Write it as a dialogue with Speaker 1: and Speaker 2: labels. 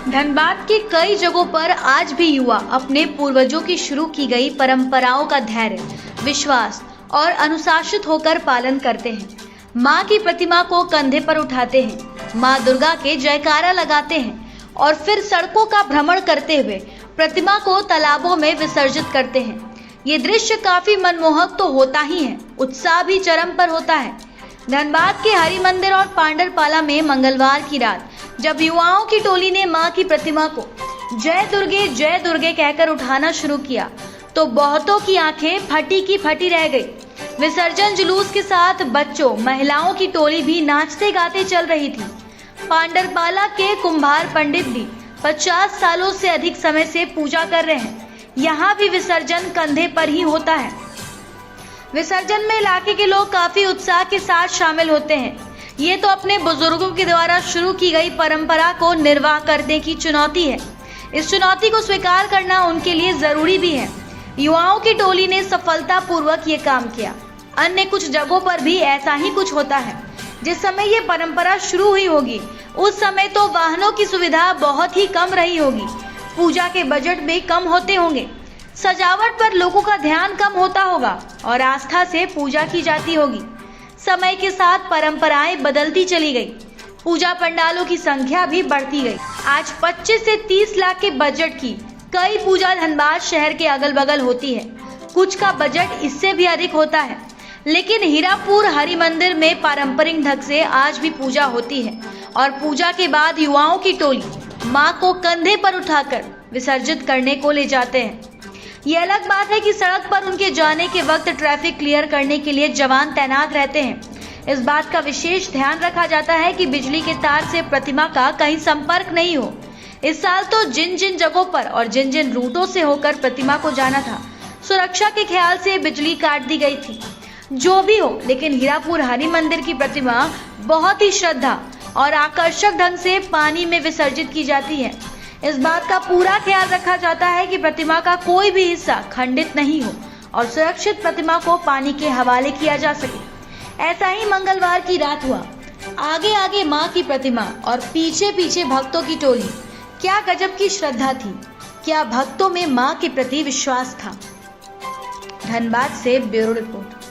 Speaker 1: धनबाद के कई जगहों पर आज भी युवा अपने पूर्वजों की शुरू की गई परंपराओं का धैर्य, विश्वास और अनुशासित होकर पालन करते हैं। मां की प्रतिमा को कंधे पर उठाते हैं, मां दुर्गा के जयकारा लगाते हैं और फिर सड़कों का भ्रमण करते हुए प्रतिमा को तालाबों में विसर्जित करते हैं। ये दृश्य काफी मनमोहक तो होता ही है, उत्साह भी चरम पर होता है। धनबाद के हरि मंदिर और पांडरपाला में मंगलवार की रात जब युवाओं की टोली ने मां की प्रतिमा को जय दुर्गे कहकर उठाना शुरू किया तो बहुतों की आंखें फटी की फटी रह गई। विसर्जन जुलूस के साथ बच्चों, महिलाओं की टोली भी नाचते गाते चल रही थी। पांडरपाला के कुंभार पंडित भी 50 सालों से अधिक समय से पूजा कर रहे हैं। यहाँ भी विसर्जन कंधे पर ही होता है। विसर्जन में इलाके के लोग काफी उत्साह के साथ शामिल होते हैं। ये तो अपने बुजुर्गों के द्वारा शुरू की गई परंपरा को निर्वाह करने की चुनौती है। इस चुनौती को स्वीकार करना उनके लिए जरूरी भी है। युवाओं की टोली ने सफलतापूर्वक ये काम किया। अन्य कुछ जगहों पर भी ऐसा ही कुछ होता है। जिस समय ये परंपरा शुरू हुई होगी उस समय तो वाहनों की सुविधा बहुत ही कम रही होगी, पूजा के बजट भी कम होते होंगे, सजावट पर लोगों का ध्यान कम होता होगा और आस्था से पूजा की जाती होगी। समय के साथ परंपराएं बदलती चली गई, पूजा पंडालों की संख्या भी बढ़ती गई। आज 25 से 30 लाख के बजट की कई पूजा धनबाद शहर के अगल बगल होती है। कुछ का बजट इससे भी अधिक होता है, लेकिन हीरापुर हरि मंदिर में पारंपरिक ढंग से आज भी पूजा होती है और पूजा के बाद युवाओं की टोली मां को कंधे पर उठाकर विसर्जित करने को ले जाते हैं। ये अलग बात है कि सड़क पर उनके जाने के वक्त ट्रैफिक क्लियर करने के लिए जवान तैनात रहते हैं। इस बात का विशेष ध्यान रखा जाता है कि बिजली के तार से प्रतिमा का कहीं संपर्क नहीं हो। इस साल तो जिन जिन जगहों पर और जिन जिन रूटों से होकर प्रतिमा को जाना था, सुरक्षा के ख्याल से बिजली काट दी गई थी। जो भी हो, लेकिन हीरापुर हरि मंदिर की प्रतिमा बहुत ही श्रद्धा और आकर्षक ढंग से पानी में विसर्जित की जाती है। इस बात का पूरा ख्याल रखा जाता है कि प्रतिमा का कोई भी हिस्सा खंडित नहीं हो और सुरक्षित प्रतिमा को पानी के हवाले किया जा सके। ऐसा ही मंगलवार की रात हुआ। आगे आगे मां की प्रतिमा और पीछे पीछे भक्तों की टोली। क्या गजब की श्रद्धा थी, क्या भक्तों में मां के प्रति विश्वास था। धनबाद से ब्यूरो रिपोर्ट।